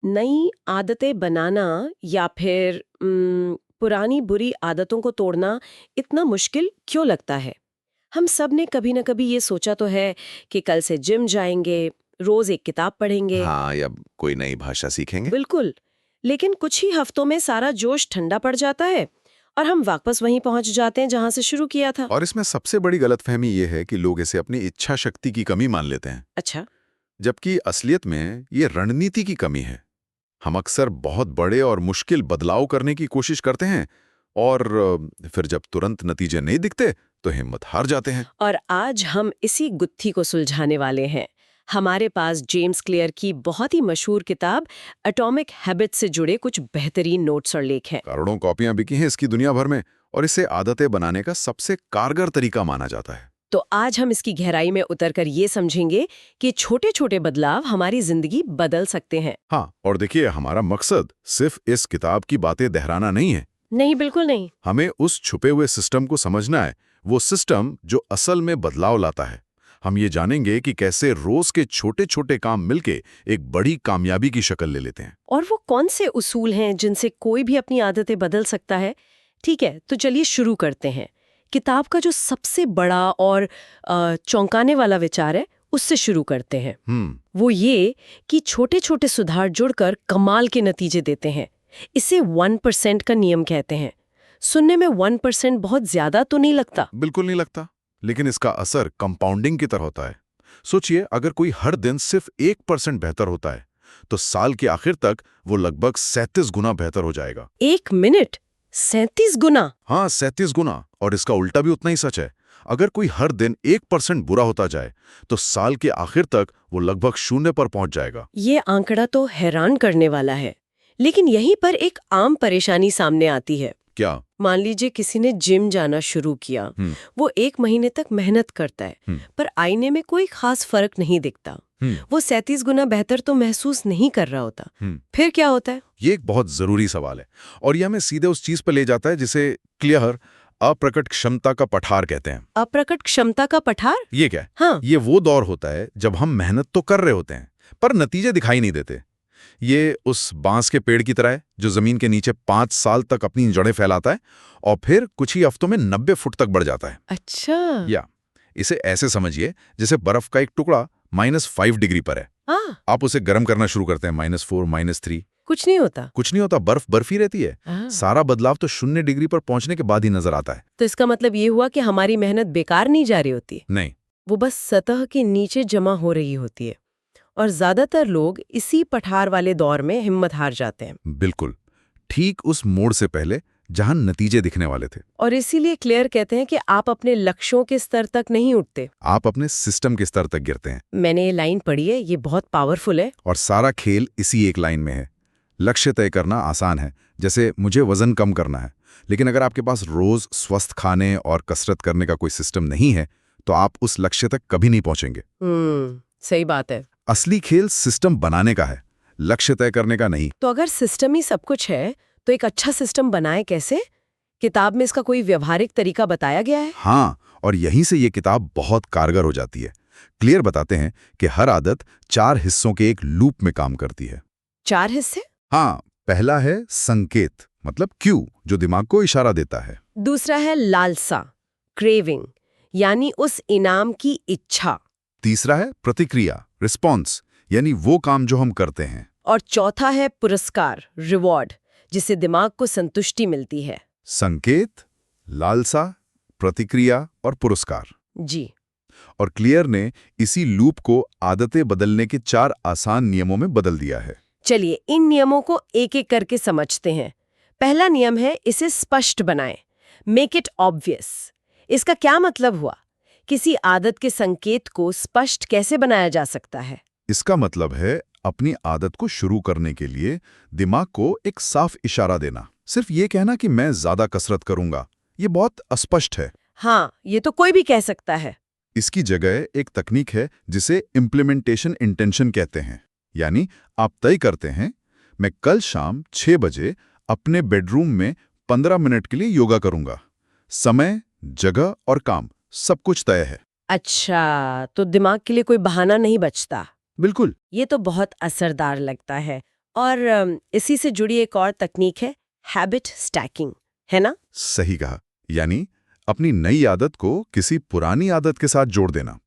नई आदतें बनाना या फिर पुरानी बुरी आदतों को तोड़ना इतना मुश्किल क्यों लगता है? हम सब ने कभी न कभी ये सोचा तो है कि कल से जिम जाएंगे, रोज एक किताब पढ़ेंगे। हाँ, या कोई नई भाषा सीखेंगे। बिल्कुल। लेकिन कुछ ही हफ्तों में सारा जोश ठंडा पड़ जाता है और हम वापस वहीं पहुंच जाते हैं जहां से शुरू किया था। और इसमें सबसे बड़ी गलतफहमी ये है कि लोग इसे अपनी इच्छा शक्ति की कमी मान लेते हैं, अच्छा। जबकि असलियत में ये रणनीति की कमी है। हम अक्सर बहुत बड़े और मुश्किल बदलाव करने की कोशिश करते हैं और फिर जब तुरंत नतीजे नहीं दिखते तो हिम्मत हार जाते हैं। और आज हम इसी गुत्थी को सुलझाने वाले हैं। हमारे पास जेम्स क्लियर की बहुत ही मशहूर किताब एटॉमिक हैबिट से जुड़े कुछ बेहतरीन नोट्स और लेख हैं। करोड़ों कॉपियां बिकी हैं इसकी दुनिया भर में, और इसे आदतें बनाने का सबसे कारगर तरीका माना जाता है। तो आज हम इसकी गहराई में उतरकर ये समझेंगे कि छोटे-छोटे बदलाव हमारी जिंदगी बदल सकते हैं। हाँ, और देखिए, हमारा मकसद सिर्फ इस किताब की बातें दोहराना नहीं है। नहीं, बिल्कुल नहीं। हमें उस छुपे हुए सिस्टम को समझना है, वो सिस्टम जो असल में बदलाव लाता है। हम ये जानेंगे कि कैसे रोज के छोटे छोटे काम मिलके एक बड़ी कामयाबी की शक्ल ले लेते हैं। और वो कौन से उसूल हैं जिनसे कोई भी अपनी आदतें बदल सकता है? ठीक है, तो चलिए शुरू करते हैं। किताब का जो सबसे बड़ा और चौंकाने वाला विचार है, उससे शुरू करते हैं। वो ये कि छोटे-छोटे सुधार जुड़कर कमाल के नतीजे देते हैं। इसे 1% का नियम कहते हैं। सुनने में 1% बहुत ज्यादा तो नहीं लगता? बिल्कुल नहीं लगता, लेकिन इसका असर कंपाउंडिंग की तरह होता है। सोचिए, अगर कोई हर दिन सिर्फ 1% बेहतर होता है, तो साल के आखिर तक वो लगभग 37 गुना बेहतर हो जाएगा। 1 मिनट 37 गुना? हाँ, 37 गुना। और इसका उल्टा भी उतना ही सच है। अगर कोई हर दिन 1% बुरा होता जाए, तो साल के आखिर तक वो लगभग 0 पर पहुंच जाएगा। ये आंकड़ा तो हैरान करने वाला है। लेकिन यहीं पर एक आम परेशानी सामने आती है। क्या? मान लीजिए किसी ने जिम जाना शुरू किया। वो 1 महीने तक मेहनत करता है, पर आईने में कोई खास फर्क नहीं दिखता। वो 37 गुना बेहतर तो महसूस नहीं कर रहा होता। फिर क्या होता है? ये एक बहुत जरूरी सवाल है, और यह हमें सीधे उस चीज पर ले जाता है जिसे क्लियर अप्रकट क्षमता का पठार कहते हैं। अप्रकट क्षमता का पठार? ये क्या है? हाँ। ये वो दौर होता है जब हम मेहनत तो कर रहे होते हैं, पर नतीजे दिखाई नहीं देते। ये उस बांस के पेड़ की तरह है जो जमीन के नीचे 5 साल तक अपनी जड़ें फैलाता है और फिर कुछ ही हफ्तों में 90 फुट तक बढ़ जाता है। अच्छा। या इसे ऐसे समझिए जैसे बर्फ का एक टुकड़ा -5 डिग्री पर है। आप उसे गर्म करना शुरू करते हैं -4, -3। कुछ नहीं होता। कुछ नहीं होता, बर्फ बर्फ ही रहती है। सारा बदलाव तो 0 डिग्री पर पहुंचने के बाद ही नजर आता है। तो इसका मतलब ये हुआ कि हमारी मेहनत बेकार नहीं जा रही होती, नहीं, वो बस सतह के नीचे जमा हो रही होती है। और ज्यादातर लोग इसी पठार वाले दौर में हिम्मत हार जाते हैं। बिल्कुल ठीक उस मोड़ से पहले जहां नतीजे दिखने वाले थे। और इसीलिए क्लियर कहते हैं कि आप अपने लक्ष्यों के स्तर तक नहीं उठते, आप अपने सिस्टम के स्तर तक गिरते हैं। मैंने ये लाइन पढ़ी है, ये बहुत पावरफुल है। और सारा खेल इसी एक लाइन में है। लक्ष्य तय करना आसान है, जैसे मुझे वजन कम करना है, लेकिन अगर आपके पास रोज स्वस्थ खाने और कसरत करने का कोई सिस्टम नहीं है, तो आप उस लक्ष्य तक कभी नहीं पहुंचेंगे। सही बात है। असली खेल सिस्टम बनाने का है, लक्ष्य तय करने का नहीं। तो अगर सिस्टम ही सब कुछ है, तो एक अच्छा सिस्टम बनाए कैसे? किताब में इसका कोई व्यवहारिक तरीका बताया गया है? हाँ, और यहीं से ये किताब बहुत कारगर हो जाती है। क्लियर बताते हैं कि हर आदत 4 हिस्सों के एक लूप में काम करती है। 4 हिस्से? हाँ, पहला है संकेत, मतलब क्यू, जो दिमाग को इशारा देता है। दूसरा है लालसा, क्रेविंग, यानी उस इनाम की इच्छा। तीसरा है प्रतिक्रिया, रिस्पॉन्स, यानी वो काम जो हम करते हैं। और चौथा है पुरस्कार, रिवॉर्ड, जिससे दिमाग को संतुष्टि मिलती है। संकेत, लालसा, प्रतिक्रिया और पुरस्कार। जी। और क्लियर ने इसी लूप को आदतें बदलने के 4 आसान नियमों में बदल दिया है। चलिए इन नियमों को एक एक करके समझते हैं। पहला नियम है, इसे स्पष्ट बनाएं, मेक इट ऑब्वियस। इसका क्या मतलब हुआ? किसी आदत के संकेत को स्पष्ट कैसे बनाया जा सकता है? इसका मतलब है अपनी आदत को शुरू करने के लिए दिमाग को एक साफ इशारा देना। सिर्फ ये कहना कि मैं ज्यादा कसरत करूंगा, ये बहुत अस्पष्ट है। हाँ, ये तो कोई भी कह सकता है। इसकी जगह एक तकनीक है जिसे इम्प्लीमेंटेशन इंटेंशन कहते हैं। यानी आप तय करते हैं, मैं कल शाम 6 बजे अपने बेडरूम में 15 मिनट के लिए योगा करूंगा। समय, जगह और काम सब कुछ तय है। अच्छा, तो दिमाग के लिए कोई बहाना नहीं बचता। बिल्कुल। ये तो बहुत असरदार लगता है। और इसी से जुड़ी एक और तकनीक है हैबिट स्टैकिंग, है ना? सही कहा। यानी अपनी नई आदत को किसी पुरानी आदत के साथ जोड़ देना।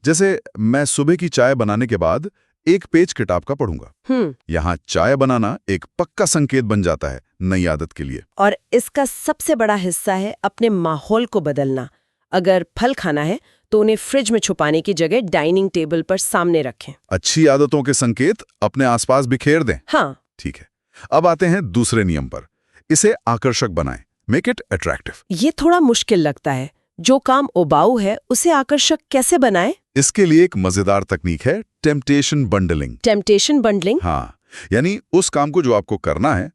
जैसे मैं सुबह की चाय बनाने के बाद एक पेज किताब का पढ़ूंगा। यहाँ चाय बनाना एक पक्का संकेत बन जाता है नई आदत के लिए। और इसका सबसे बड़ा हिस्सा है अपने माहौल को बदलना। अगर फल खाना है तो उन्हें फ्रिज में छुपाने की जगह डाइनिंग टेबल पर सामने रखें। अच्छी आदतों के संकेत अपने आसपास बिखेर दें। हाँ, ठीक है। अब आते हैं दूसरे नियम पर। इसे आकर्षक बनाएं, मेक इट अट्रैक्टिव। ये थोड़ा मुश्किल लगता है। जो काम उबाऊ है उसे आकर्षक कैसे बनाएं? इसके लिए एक मजेदार तकनीक है टेम्पटेशन बंडलिंग। Temptation bundling? हाँ, यानी उस काम को जो आपको करना है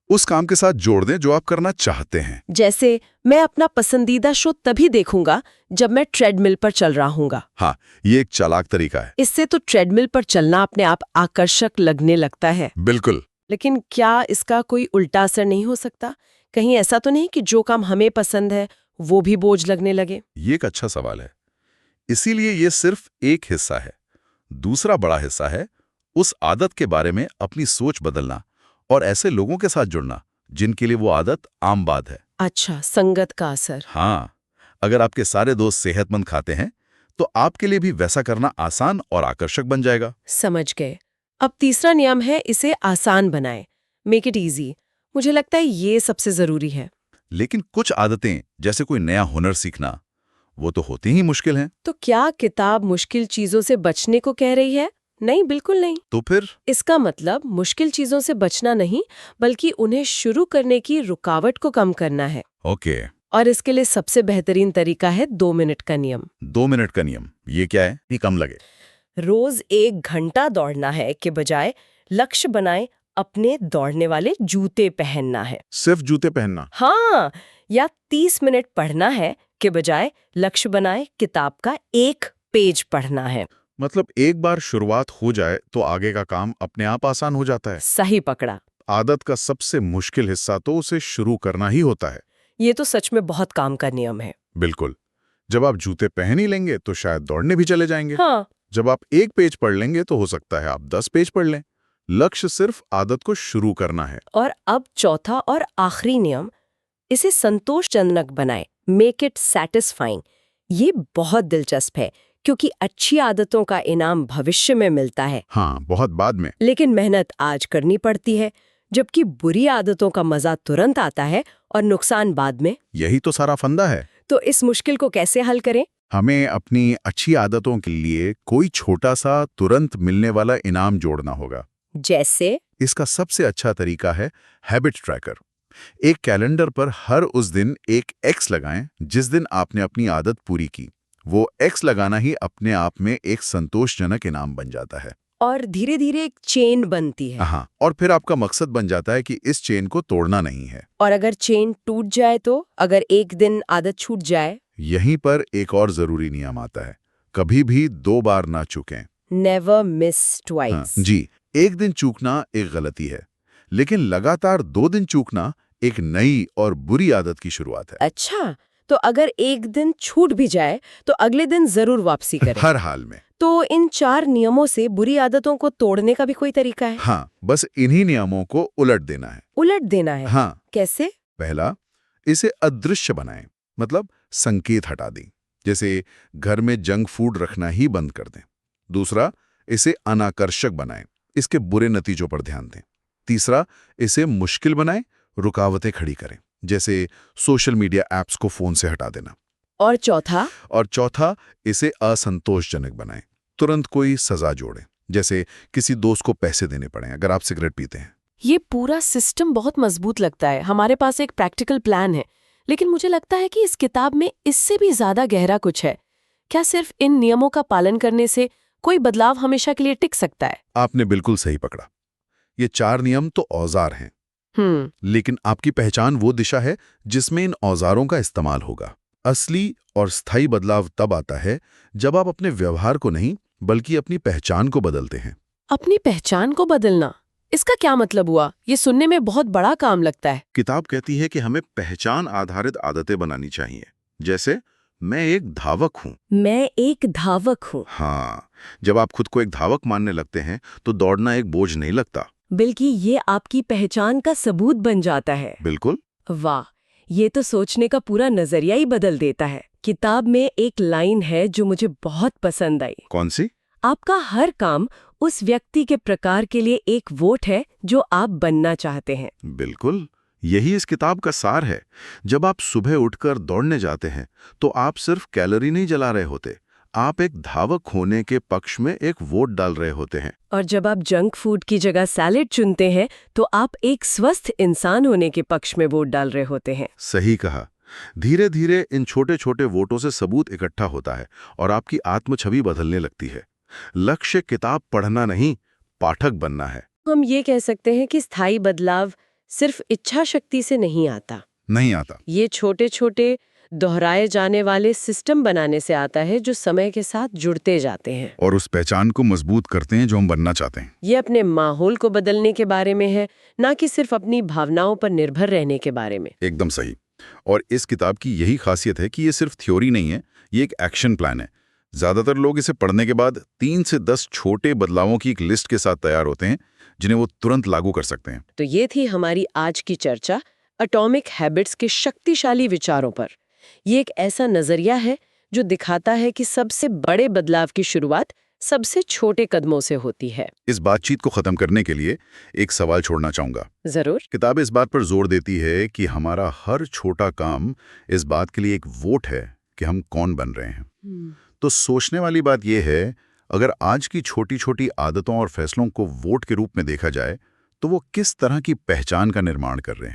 उस काम के साथ जोड़ दें जो आप करना चाहते हैं। जैसे मैं अपना पसंदीदा शो तभी देखूंगा जब मैं ट्रेडमिल पर चल रहा हूंगा। हाँ, ये एक चालाक तरीका है। इससे तो ट्रेडमिल पर चलना अपने आप आकर्षक लगने लगता है। बिल्कुल। लेकिन क्या इसका कोई उल्टा असर नहीं हो सकता? कहीं ऐसा तो नहीं कि जो काम हमें पसंद है वो भी बोझ लगने लगे? ये एक अच्छा सवाल है। इसीलिए ये सिर्फ एक हिस्सा है। दूसरा बड़ा हिस्सा है उस आदत के बारे में अपनी सोच बदलना और ऐसे लोगों के साथ जुड़ना जिनके लिए वो आदत आम बात है। अच्छा, संगत का असर। हाँ, अगर आपके सारे दोस्त सेहतमंद खाते हैं तो आपके लिए भी वैसा करना आसान और आकर्षक बन जाएगा। समझ गए। अब तीसरा नियम है इसे आसान बनाएं, मेक इट इजी। मुझे लगता है ये सबसे जरूरी है। लेकिन कुछ आदतें जैसे कोई नया हुनर सीखना वो तो होती ही मुश्किल हैं। तो क्या किताब मुश्किल चीजों से बचने को कह रही है? नहीं, बिल्कुल नहीं। तो फिर इसका मतलब मुश्किल चीजों से बचना नहीं, बल्कि उन्हें शुरू करने की रुकावट को कम करना है। ओके। और इसके लिए सबसे बेहतरीन तरीका है 2 मिनट का नियम। 2 मिनट का नियम, ये क्या है? ये कम लगे। रोज 1 घंटा दौड़ना है के बजाय लक्ष्य बनाएं अपने दौड़ने वाले जूते पहनना है। सिर्फ जूते पहनना? हाँ, या 30 मिनट पढ़ना है के बजाय लक्ष्य बनाएं किताब का 1 पेज पढ़ना है। मतलब एक बार शुरुआत हो जाए तो आगे का काम अपने आप आसान हो जाता है। सही पकड़ा। आदत का सबसे मुश्किल हिस्सा तो उसे शुरू करना ही होता है। ये तो सच में बहुत काम का नियम है। बिल्कुल। जब आप जूते पहन ही लेंगे तो शायद दौड़ने भी चले जाएंगे। हाँ। जब आप 1 पेज पढ़ लेंगे तो हो सकता है आप 10 पेज पढ़ लें। लक्ष्य सिर्फ आदत को शुरू करना है। और अब चौथा और आखिरी नियम, इसे संतोषजनक बनाएं, मेक इट सैटिस्फाइंग। ये बहुत दिलचस्प है क्योंकि अच्छी आदतों का इनाम भविष्य में मिलता है। हाँ, बहुत बाद में। लेकिन मेहनत आज करनी पड़ती है, जबकि बुरी आदतों का मजा तुरंत आता है और नुकसान बाद में। यही तो सारा फंदा है। तो इस मुश्किल को कैसे हल करें? हमें अपनी अच्छी आदतों के लिए कोई छोटा सा तुरंत मिलने वाला इनाम जोड़ना होगा। जैसे? इसका सबसे अच्छा तरीका है हैबिट ट्रैकर। एक कैलेंडर पर हर उस दिन एक एक्स लगाएं जिस दिन आपने अपनी आदत पूरी की। वो एक्स लगाना ही अपने आप में एक संतोषजनक इनाम बन जाता है। और धीरे धीरे एक चेन बनती है। हाँ, और फिर आपका मकसद बन जाता है कि इस चेन को तोड़ना नहीं है। और अगर चेन टूट जाए तो? अगर एक दिन आदत छूट जाए? यहीं पर एक और जरूरी नियम आता है, कभी भी 2 बार ना चूकें। नेवर मिस हाँ, ट्वाइस। जी, एक दिन चूकना एक गलती है, लेकिन लगातार 2 दिन चूकना एक नई और बुरी आदत की शुरुआत है। अच्छा, तो अगर एक दिन छूट भी जाए तो अगले दिन जरूर वापसी करें। हर हाल में। तो इन 4 नियमों से बुरी आदतों को तोड़ने का भी कोई तरीका है? हाँ, बस इन्हीं नियमों को उलट देना है। उलट देना है? हाँ। कैसे? पहला, इसे अदृश्य बनाएं, मतलब संकेत हटा दें। जैसे घर में जंक फूड रखना ही बंद कर दें। दूसरा, इसे अनाकर्षक बनाएं, इसके बुरे नतीजों पर ध्यान दें। तीसरा, इसे मुश्किल बनाएं, रुकावटें खड़ी करें, जैसे सोशल मीडिया ऐप्स को फोन से हटा देना। और चौथा? और चौथा, इसे असंतोषजनक बनाएं, तुरंत कोई सजा जोड़ें, जैसे किसी दोस्त को पैसे देने पड़े अगर आप सिगरेट पीते हैं। ये पूरा सिस्टम बहुत मजबूत लगता है। हमारे पास एक प्रैक्टिकल प्लान है, लेकिन मुझे लगता है कि इस किताब में इससे भी ज्यादा गहरा कुछ है। क्या सिर्फ इन नियमों का पालन करने से कोई बदलाव हमेशा के लिए टिक सकता है? आपने बिल्कुल सही पकड़ा। ये 4 नियम तो औजार हैं, लेकिन आपकी पहचान वो दिशा है जिसमें इन औजारों का इस्तेमाल होगा। असली और स्थायी बदलाव तब आता है जब आप अपने व्यवहार को नहीं बल्कि अपनी पहचान को बदलते हैं। अपनी पहचान को बदलना, इसका क्या मतलब हुआ? ये सुनने में बहुत बड़ा काम लगता है। किताब कहती है कि हमें पहचान आधारित आदतें बनानी चाहिए। जैसे, मैं एक धावक हूँ। मैं एक धावक हूँ। हाँ, जब आप खुद को एक धावक मानने लगते हैं तो दौड़ना एक बोझ नहीं लगता। बल्कि ये आपकी पहचान का सबूत बन जाता है। बिल्कुल। वाह, ये तो सोचने का पूरा नजरिया ही बदल देता है। किताब में एक लाइन है जो मुझे बहुत पसंद आई। कौन सी? आपका हर काम उस व्यक्ति के प्रकार के लिए एक वोट है जो आप बनना चाहते हैं। बिल्कुल, यही इस किताब का सार है। जब आप सुबह उठकर दौड़ने जाते हैं तो आप सिर्फ कैलोरी नहीं जला रहे होते, आप एक धावक होने के पक्ष में एक वोट डाल रहे होते हैं। और जब आप जंक फूड की जगह सैलेड चुनते हैं तो आप एक स्वस्थ इंसान होने के पक्ष में वोट डाल रहे होते हैं। सही कहा। धीरे धीरे इन छोटे छोटे वोटों से सबूत इकट्ठा होता है और आपकी आत्मछवि बदलने लगती है। लक्ष्य किताब पढ़ना नहीं, पाठक बनना है। हम ये कह सकते हैं कि स्थायी बदलाव सिर्फ इच्छा शक्ति से नहीं आता। नहीं आता। ये छोटे छोटे दोहराए जाने वाले सिस्टम बनाने से आता है जो समय के साथ जुड़ते जाते हैं और उस पहचान को मजबूत करते हैं जो हम बनना चाहते हैं। ये अपने माहौल को बदलने के बारे में है, ना कि सिर्फ अपनी भावनाओं पर निर्भर रहने के बारे में। एकदम सही। और इस किताब की यही खासियत है कि ये सिर्फ थ्योरी नहीं है, ये एक एक्शन प्लान है। ज्यादातर लोग इसे पढ़ने के बाद 3 से 10 छोटे बदलावों की एक लिस्ट के साथ तैयार होते हैं जिन्हें वो तुरंत लागू कर सकते हैं। तो ये थी हमारी आज की चर्चा एटॉमिक हैबिट्स के शक्तिशाली विचारों पर। ये एक ऐसा नजरिया है जो दिखाता है कि सबसे बड़े बदलाव की शुरुआत सबसे छोटे कदमों से होती है। इस बातचीत को खत्म करने के लिए एक सवाल छोड़ना चाहूंगा। जरूर। किताब इस बात पर जोर देती है कि हमारा हर छोटा काम इस बात के लिए एक वोट है कि हम कौन बन रहे हैं। तो सोचने वाली बात यह है, अगर आज की छोटी छोटी आदतों और फैसलों को वोट के रूप में देखा जाए तो वो किस तरह की पहचान का निर्माण कर रहे हैं।